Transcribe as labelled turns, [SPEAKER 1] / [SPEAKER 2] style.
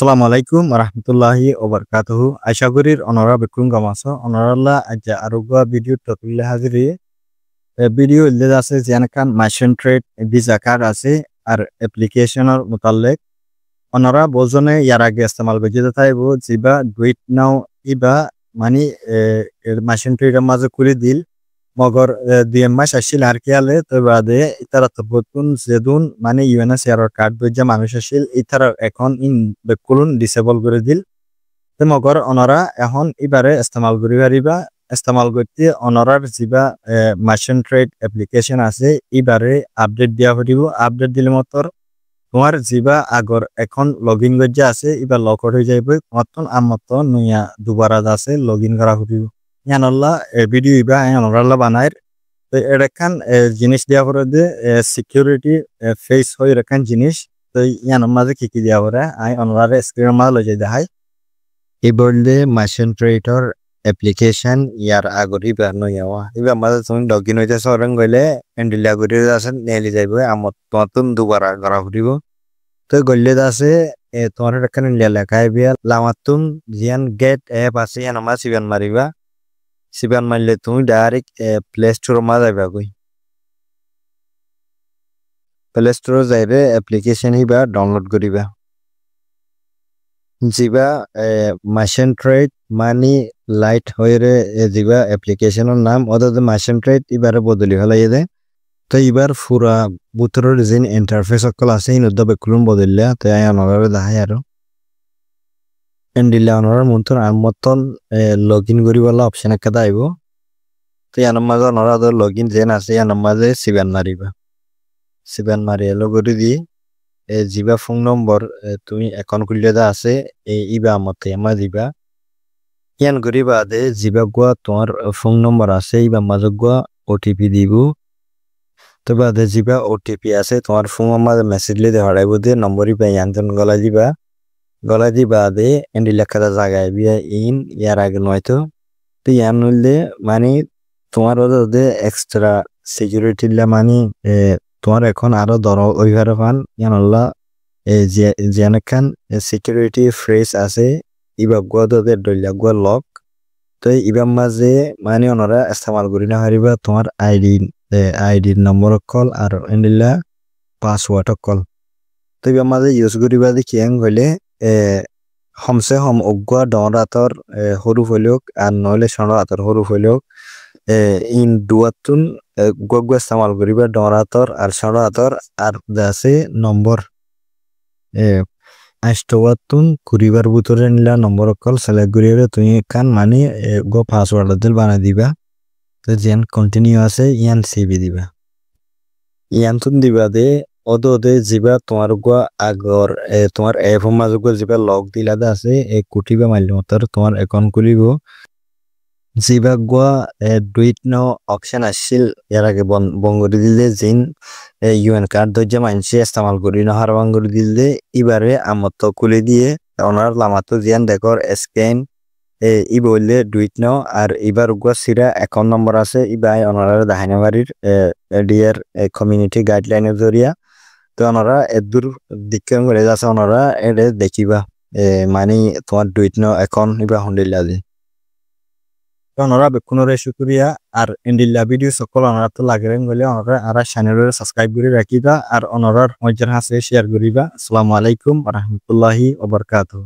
[SPEAKER 1] আসসালামু আলাইকুম রহমতুল্লাহি ওবরকাতুহু। আশা করি অনরা বেকুম গামাস অনরাল্লাহ আজ আরোগ্য ভিডিও টপিলে হাজিরি ভিডিও ইল্লে আছে যেনকান মাইশন ট্রেড ভিসা কার্ড আছে আর অ্যাপ্লিকেশনের মোতালেক অনরা বোজনে ইয়ার আগে ইস্তেমাল করতে থাইব জিবা ডুইট নাও ইবা মানে মাইশন ট্রেডের মাঝে করে দিল মগর দুই মাস আসছিল আর কি আলে তো বাদে ইতারা তো বতুন যেদুন মানে ইউএনএসআর কার্ড বইজা মানুষ আসছিল ইতারা এখন ইন বেকুলুন ডিসেবল করে দিল তো মগর অনরা এখন ইবারে ইস্তেমাল করি পারিবা ইস্তেমাল করতে অনরার জিবা মাইশন ট্রেড অ্যাপ্লিকেশন আছে ইবারে আপডেট দিয়া হইব আপডেট দিলে মতর তোমার জিবা আগর এখন লগ ইন গজ্জা আছে এবার লক হয়ে যাইবে মতন আমতন নয়া দুবারা আছে লগ ইন করা হইব ইয়ানাল্লাহ ভিডিও ইবা ইয়ানাল্লাহ বানাইর তো এরকান জিনিস দেওয়া করে দে সিকিউরিটি ফেস হয়ে এরকান জিনিস তো ইয়ান মাঝে কি দেওয়া করে আই অনলারে স্ক্রিনের মাঝে লই যাই দেখাই এই বললে মাইশন ট্রেডর অ্যাপ্লিকেশন ইয়ার আগর ইবা নয়া ইবা মাঝে তুমি লগ ইন হইতে সরং গইলে এন্ডিলা করে আছেন নেলি যাইবে আমতন দুবারা করা হইব তো গল্লে আছে তোমার এখানে লেখা বিয়া লামাতুম জিয়ান গেট অ্যাপ আছে ইয়ান মা সিবান মারিবা সিবান মারলে তুমি ডাইরেক্ট প্লে স্টোর মা যাইবা কই প্লে স্টোর যাইবে অ্যাপ্লিকেশন হিবা ডাউনলোড করিবা জিবা মাইশন ট্রেড মানি লাইট হইরে জিবা অ্যাপ্লিকেশনের নাম অর্থাৎ মাইশন ট্রেড এবারে বদলি হলাই দে তো এবার পুরা বুতরের যে ইন্টারফেস সকল আছে ইনদ্দ বেকুলুন বদলিয়া তো আনরারে দেখাই আর এন্ডিলা অনরার মন্তর আমতন লগ ইন করিবালা অপশন একটা আইব তো ইয়ার মাঝে অনরা লগ ইন যেন আছে ইয়ার মাঝে সিবান মারিবা সিবান মারি এলো করে দি জিবা ফোন নম্বর তুমি অ্যাকাউন্ট খুললে দা আছে ইবা মতে আমা দিবা ইয়ান করিবা দে জিবা গুয়া তোমার ফোন নম্বর আছে ইবা মাঝে গুয়া ওটিপি দিব তো বাদে জিবা ওটিপি আছে তোমার ফোন মাঝে মেসেজ লিয়ে হড়াইব দে নম্বরই পাই আনজন গলা দিবা দে এন্ডি লেখাটা জায়গায় বিয়া ইন ইয়ার আগে নয়তো তো ইয়ান নইলে মানে তোমার ওদের এক্সট্রা সিকিউরিটি মানে তোমার এখন আরো ধর ওইভাবে পান ইয়ানল্লা যেখান সিকিউরিটি ফ্রেশ আছে ইবা গুয়া তোদের ডইলা গুয়া লক তো ইবার মাঝে মানে ওনারা ইস্তেমাল করি না হারিবা তোমার আইডির নম্বর কল আর এন্ডিলা পাসওয়ার্ড কল তো ইবার মাঝে ইউজ করিবা দি কিয়াং হইলে হমসে হম অগুয়া ডরাতর সরু হইলেওক আর নহলে সরাতর সরু হইলেওক ইন দুয়াতুন গুয়া ইস্তেমাল করিবা ডরাতর আর সরাতর আর আছে নম্বর আষ্টওয়াতুন কুড়িবার ভিতরে নিলা নম্বর কল সিলেক্ট করিলে তুমি কান মানে গো পাসওয়ার্ড দিল বানাই দিবা তো যেন কন্টিনিউ আছে ইয়ান সিবি দিবা ইয়ান তুন দিবা দে ওদে জিবা তোমার গো আগর তোমার এফ মাঝে গো জিবা লগ দিলা দা আছে কুটিবা মারলে মতর তোমার অ্যাকাউন্ট খুলিব জিবা গো ডুইট নাও অপশন আসছিল এর আগে বঙ্গরি দিলে জিন ইউএন কার্ড দজ্জা মানসি ইস্তেমাল করি না হারবাং করে দিলে এবারে আমত খুলে দিয়ে ওনার লামাতো জিয়ান দেখর স্ক্যান ই বললে ডুইট নাও আর এবার গো সিরা অ্যাকাউন্ট নম্বর আছে ইবাই ওনারা দাহাইনা বাড়ির ডিয়ার কমিউনিটি গাইডলাইনের জরিয়া তো ওনারা এদুর দিকে করে যাচ্ছে ওনারা এটা দেখিবা মানে তোমার ডুইট নাও অ্যাকাউন্ট ইবা হন্ডিল্লা দি ওনারা বেকুনরে শুক্রিয়া আর ইন্ডিল্লা ভিডিও সকল ওনারা তো লাগেন গলে ওনারা আর চ্যানেলের সাবস্ক্রাইব করে রাখিবা আর ওনারার মজার হাসে শেয়ার করিবা। আসসালামু আলাইকুম ওয়া রাহমাতুল্লাহি ওয়া বারাকাতুহু।